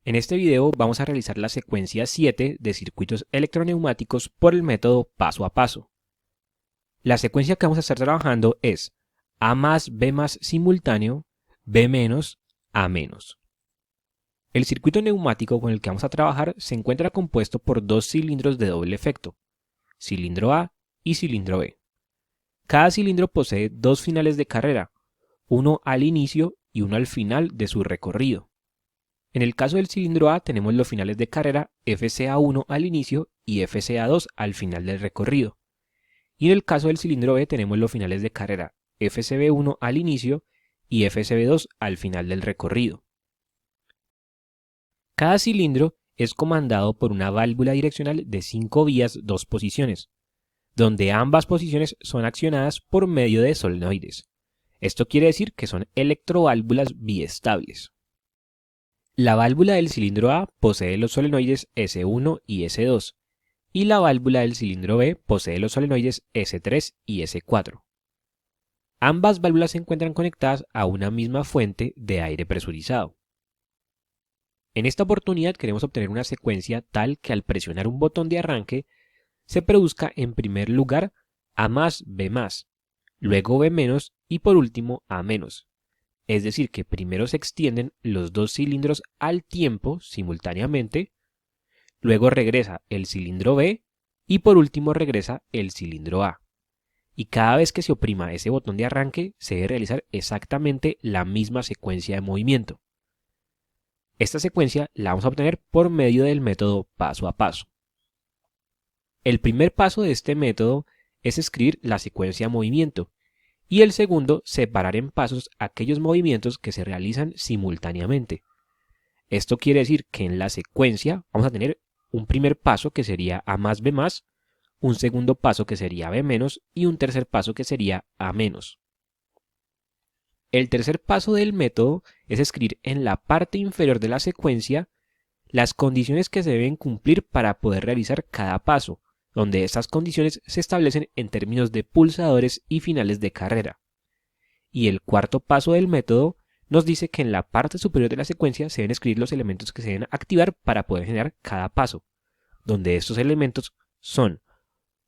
En este video vamos a realizar la secuencia 7 de circuitos electroneumáticos por el método paso a paso. La secuencia que vamos a estar trabajando es A más B más simultáneo, B menos, A menos. El circuito neumático con el que vamos a trabajar se encuentra compuesto por dos cilindros de doble efecto, cilindro A y cilindro B. Cada cilindro posee dos finales de carrera, uno al inicio y uno al final de su recorrido. En el caso del cilindro A tenemos los finales de carrera FCA1 al inicio y FCA2 al final del recorrido. Y en el caso del cilindro B tenemos los finales de carrera FCB1 al inicio y FCB2 al final del recorrido. Cada cilindro es comandado por una válvula direccional de 5 vías 2 posiciones, donde ambas posiciones son accionadas por medio de solenoides. Esto quiere decir que son electroválvulas biestables. La válvula del cilindro A posee los solenoides S1 y S2, y la válvula del cilindro B posee los solenoides S3 y S4. Ambas válvulas se encuentran conectadas a una misma fuente de aire presurizado. En esta oportunidad queremos obtener una secuencia tal que al presionar un botón de arranque se produzca en primer lugar A más B más, luego B menos y por último A menos. Es decir, que primero se extienden los dos cilindros al tiempo, simultáneamente, luego regresa el cilindro B y por último regresa el cilindro A. Y cada vez que se oprima ese botón de arranque se debe realizar exactamente la misma secuencia de movimiento. Esta secuencia la vamos a obtener por medio del método paso a paso. El primer paso de este método es escribir la secuencia de movimiento y el segundo, separar en pasos aquellos movimientos que se realizan simultáneamente. Esto quiere decir que en la secuencia vamos a tener un primer paso que sería A más B más, un segundo paso que sería B menos y un tercer paso que sería A menos. El tercer paso del método es escribir en la parte inferior de la secuencia las condiciones que se deben cumplir para poder realizar cada paso, donde estas condiciones se establecen en términos de pulsadores y finales de carrera. Y el cuarto paso del método nos dice que en la parte superior de la secuencia se deben escribir los elementos que se deben activar para poder generar cada paso, donde estos elementos son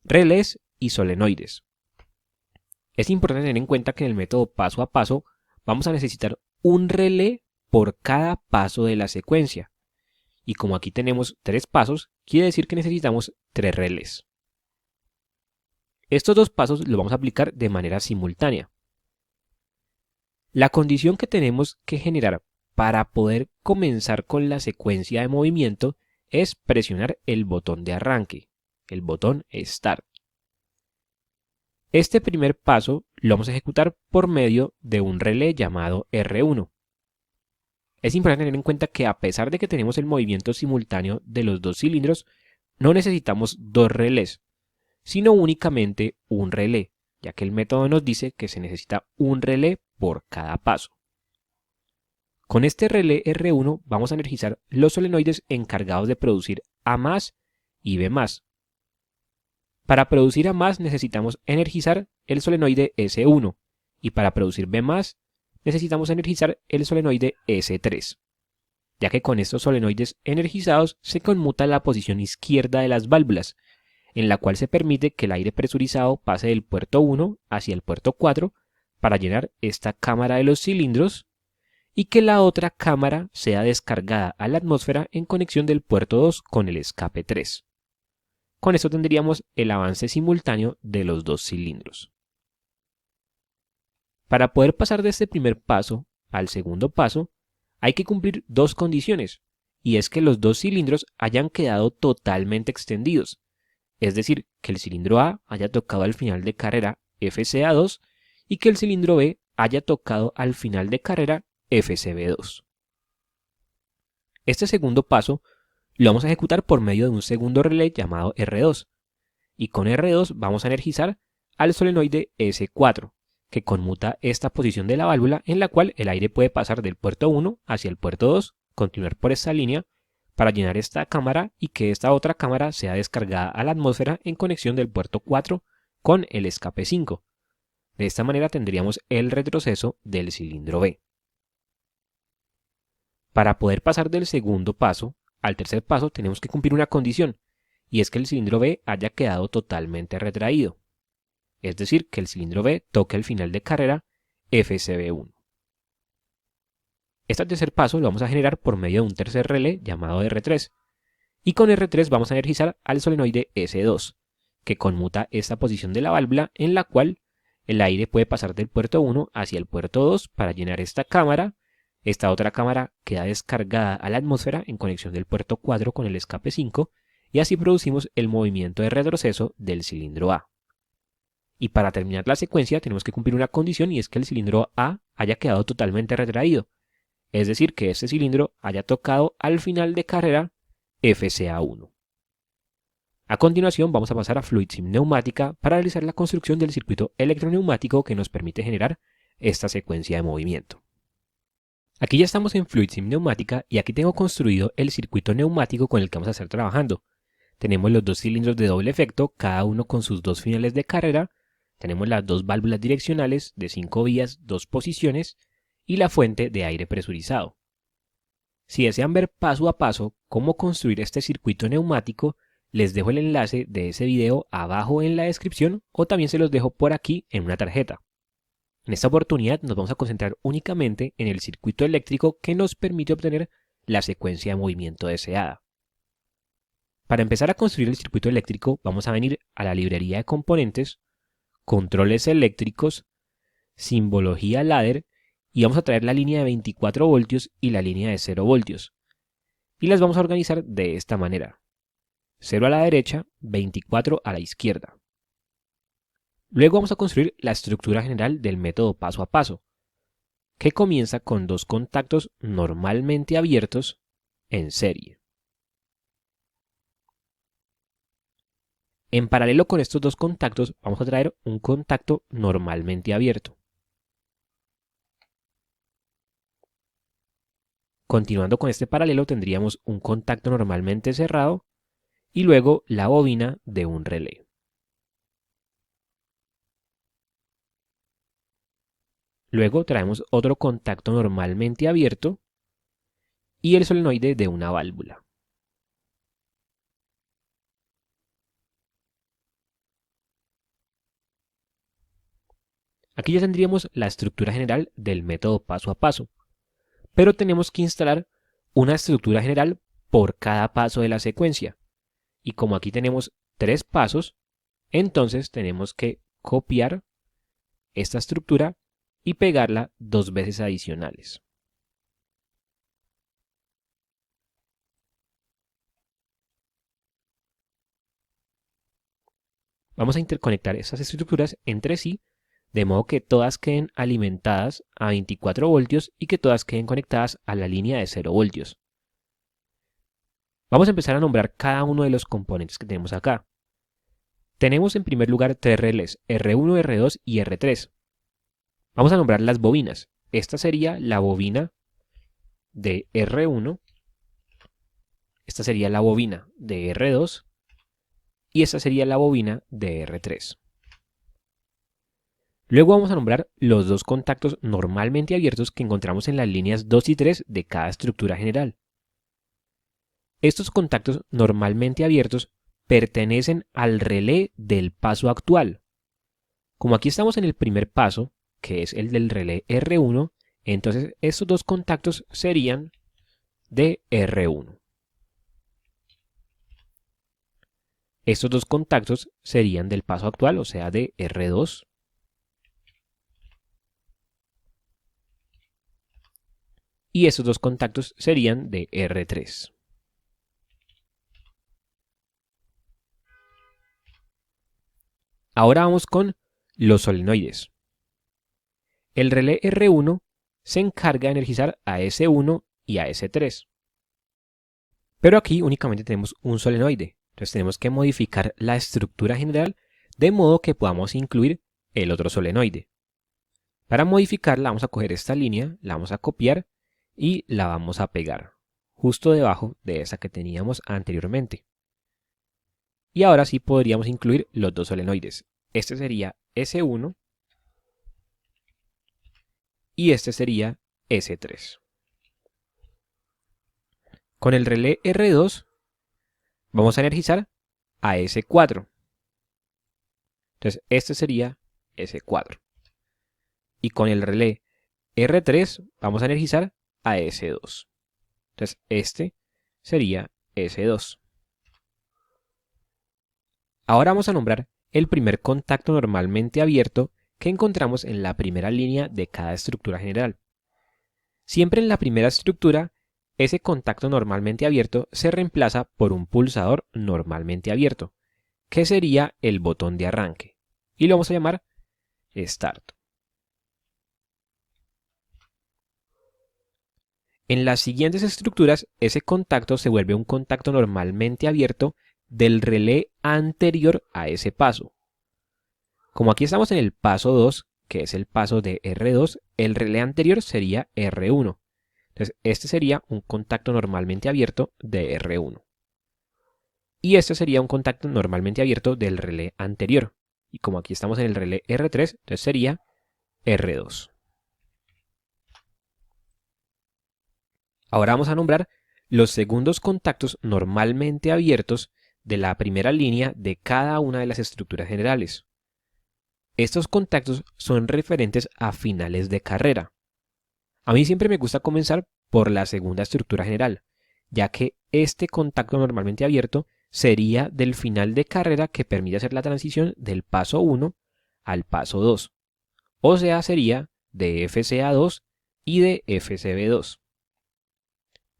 relés y solenoides. Es importante tener en cuenta que en el método paso a paso vamos a necesitar un relé por cada paso de la secuencia. Y como aquí tenemos 3 pasos, quiere decir que necesitamos 3 relés. Estos dos pasos los vamos a aplicar de manera simultánea. La condición que tenemos que generar para poder comenzar con la secuencia de movimiento es presionar el botón de arranque, el botón Start. Este primer paso lo vamos a ejecutar por medio de un relé llamado R1. Es importante tener en cuenta que a pesar de que tenemos el movimiento simultáneo de los dos cilindros, no necesitamos dos relés, sino únicamente un relé, ya que el método nos dice que se necesita un relé por cada paso. Con este relé R1 vamos a energizar los solenoides encargados de producir A más y B más. Para producir A más necesitamos energizar el solenoide S1 y para producir B más necesitamos energizar el solenoide S3, ya que con estos solenoides energizados se conmuta la posición izquierda de las válvulas, en la cual se permite que el aire presurizado pase del puerto 1 hacia el puerto 4 para llenar esta cámara de los cilindros y que la otra cámara sea descargada a la atmósfera en conexión del puerto 2 con el escape 3. Con esto tendríamos el avance simultáneo de los dos cilindros. Para poder pasar de este primer paso al segundo paso, hay que cumplir dos condiciones, y es que los dos cilindros hayan quedado totalmente extendidos, es decir, que el cilindro A haya tocado al final de carrera FCA2 y que el cilindro B haya tocado al final de carrera FCB2. Este segundo paso lo vamos a ejecutar por medio de un segundo relé llamado R2, y con R2 vamos a energizar al solenoide S4, que conmuta esta posición de la válvula en la cual el aire puede pasar del puerto 1 hacia el puerto 2, continuar por esta línea para llenar esta cámara y que esta otra cámara sea descargada a la atmósfera en conexión del puerto 4 con el escape 5. De esta manera tendríamos el retroceso del cilindro B. Para poder pasar del segundo paso al tercer paso tenemos que cumplir una condición, y es que el cilindro B haya quedado totalmente retraído. Es decir, que el cilindro B toque el final de carrera FCB1. Este tercer paso lo vamos a generar por medio de un tercer relé llamado R3, y con R3 vamos a energizar al solenoide S2, que conmuta esta posición de la válvula en la cual el aire puede pasar del puerto 1 hacia el puerto 2 para llenar esta cámara. Esta otra cámara queda descargada a la atmósfera en conexión del puerto 4 con el escape 5, y así producimos el movimiento de retroceso del cilindro A. Y para terminar la secuencia tenemos que cumplir una condición, y es que el cilindro A haya quedado totalmente retraído, es decir, que este cilindro haya tocado al final de carrera FCA1. A continuación vamos a pasar a FluidSim Neumática para realizar la construcción del circuito electroneumático que nos permite generar esta secuencia de movimiento. Aquí ya estamos en FluidSim Neumática y aquí tengo construido el circuito neumático con el que vamos a estar trabajando. Tenemos los dos cilindros de doble efecto, cada uno con sus dos finales de carrera. Tenemos las dos válvulas direccionales de 5 vías, 2 posiciones y la fuente de aire presurizado. Si desean ver paso a paso cómo construir este circuito neumático, les dejo el enlace de ese video abajo en la descripción o también se los dejo por aquí en una tarjeta. En esta oportunidad nos vamos a concentrar únicamente en el circuito eléctrico que nos permite obtener la secuencia de movimiento deseada. Para empezar a construir el circuito eléctrico vamos a venir a la librería de componentes, controles eléctricos, simbología ladder y vamos a traer la línea de 24 voltios y la línea de 0 voltios. Y las vamos a organizar de esta manera: 0 a la derecha, 24 a la izquierda. Luego vamos a construir la estructura general del método paso a paso, que comienza con dos contactos normalmente abiertos en serie. En paralelo con estos dos contactos vamos a traer un contacto normalmente abierto. Continuando con este paralelo tendríamos un contacto normalmente cerrado y luego la bobina de un relé. Luego traemos otro contacto normalmente abierto y el solenoide de una válvula. Aquí ya tendríamos la estructura general del método paso a paso, pero tenemos que instalar una estructura general por cada paso de la secuencia. Y como aquí tenemos 3 pasos, entonces tenemos que copiar esta estructura y pegarla 2 veces adicionales. Vamos a interconectar estas estructuras entre sí, de modo que todas queden alimentadas a 24 voltios y que todas queden conectadas a la línea de 0 voltios. Vamos a empezar a nombrar cada uno de los componentes que tenemos acá. Tenemos en primer lugar 3 relés, R1, R2 y R3. Vamos a nombrar las bobinas. Esta sería la bobina de R1, esta sería la bobina de R2 y esta sería la bobina de R3. Luego vamos a nombrar los dos contactos normalmente abiertos que encontramos en las líneas 2 y 3 de cada estructura general. Estos contactos normalmente abiertos pertenecen al relé del paso actual. Como aquí estamos en el primer paso, que es el del relé R1, entonces estos dos contactos serían de R1. Estos dos contactos serían del paso actual, o sea, de R2. Y estos dos contactos serían de R3. Ahora vamos con los solenoides. El relé R1 se encarga de energizar a S1 y a S3. Pero aquí únicamente tenemos un solenoide, entonces tenemos que modificar la estructura general de modo que podamos incluir el otro solenoide. Para modificarla vamos a coger esta línea, la vamos a copiar y la vamos a pegar justo debajo de esa que teníamos anteriormente. Y ahora sí podríamos incluir los dos solenoides. Este sería S1 y este sería S3. Con el relé R2 vamos a energizar a S4. Entonces este sería S4. Y con el relé R3 vamos a energizar a S2. Entonces este sería S2. Ahora vamos a nombrar el primer contacto normalmente abierto que encontramos en la primera línea de cada estructura general. Siempre en la primera estructura, ese contacto normalmente abierto se reemplaza por un pulsador normalmente abierto, que sería el botón de arranque, y lo vamos a llamar Start. En las siguientes estructuras, ese contacto se vuelve un contacto normalmente abierto del relé anterior a ese paso. Como aquí estamos en el paso 2, que es el paso de R2, el relé anterior sería R1. Entonces, este sería un contacto normalmente abierto de R1. Y este sería un contacto normalmente abierto del relé anterior. Y como aquí estamos en el relé R3, entonces sería R2. Ahora vamos a nombrar los segundos contactos normalmente abiertos de la primera línea de cada una de las estructuras generales. Estos contactos son referentes a finales de carrera. A mí siempre me gusta comenzar por la segunda estructura general, ya que este contacto normalmente abierto sería del final de carrera que permite hacer la transición del paso 1 al paso 2. O sea, sería de FCA2 y de FCB2.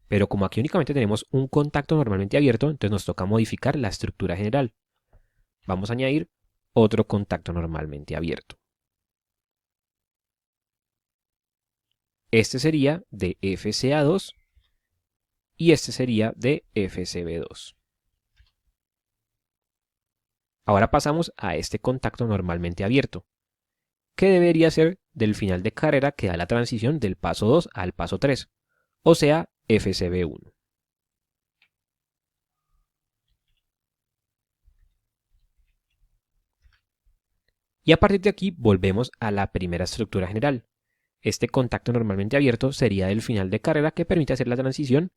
Pero como aquí únicamente tenemos un contacto normalmente abierto, entonces nos toca modificar la estructura general. Vamos a añadir otro contacto normalmente abierto. Este sería de FCA2 y este sería de FCB2. Ahora pasamos a este contacto normalmente abierto, que debería ser del final de carrera que da la transición del paso 2 al paso 3, o sea, FCB1. Y a partir de aquí volvemos a la primera estructura general. Este contacto normalmente abierto sería del final de carrera que permite hacer la transición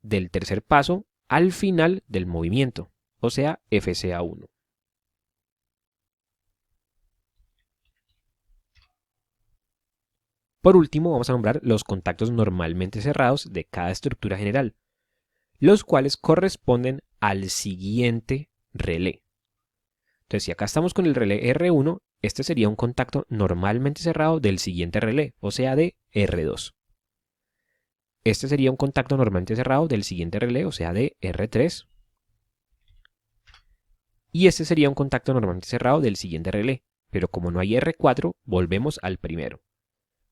del tercer paso al final del movimiento, o sea, FCA1. Por último, vamos a nombrar los contactos normalmente cerrados de cada estructura general, los cuales corresponden al siguiente relé. Entonces, si acá estamos con el relé R1, este sería un contacto normalmente cerrado del siguiente relé, o sea, de R2. Este sería un contacto normalmente cerrado del siguiente relé, o sea, de R3. Y este sería un contacto normalmente cerrado del siguiente relé, pero como no hay R4, volvemos al primero.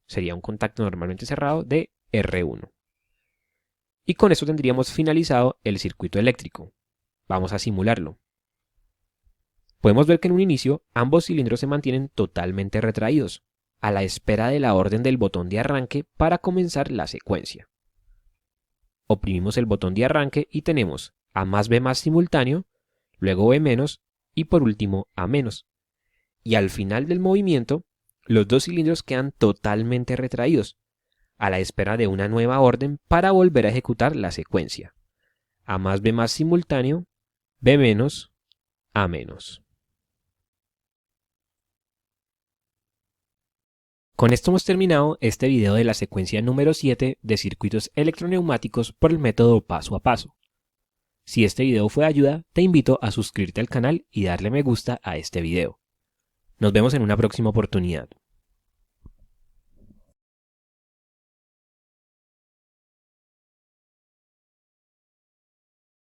Sería un contacto normalmente cerrado de R1. Y con esto tendríamos finalizado el circuito eléctrico. Vamos a simularlo. Podemos ver que en un inicio ambos cilindros se mantienen totalmente retraídos, a la espera de la orden del botón de arranque para comenzar la secuencia. Oprimimos el botón de arranque y tenemos A más B más simultáneo, luego B menos y por último A menos. Y al final del movimiento, los dos cilindros quedan totalmente retraídos, a la espera de una nueva orden para volver a ejecutar la secuencia. A más B más simultáneo, B menos, A menos. Con esto hemos terminado este video de la secuencia número 7 de circuitos electroneumáticos por el método paso a paso. Si este video fue de ayuda, te invito a suscribirte al canal y darle me gusta a este video. Nos vemos en una próxima oportunidad.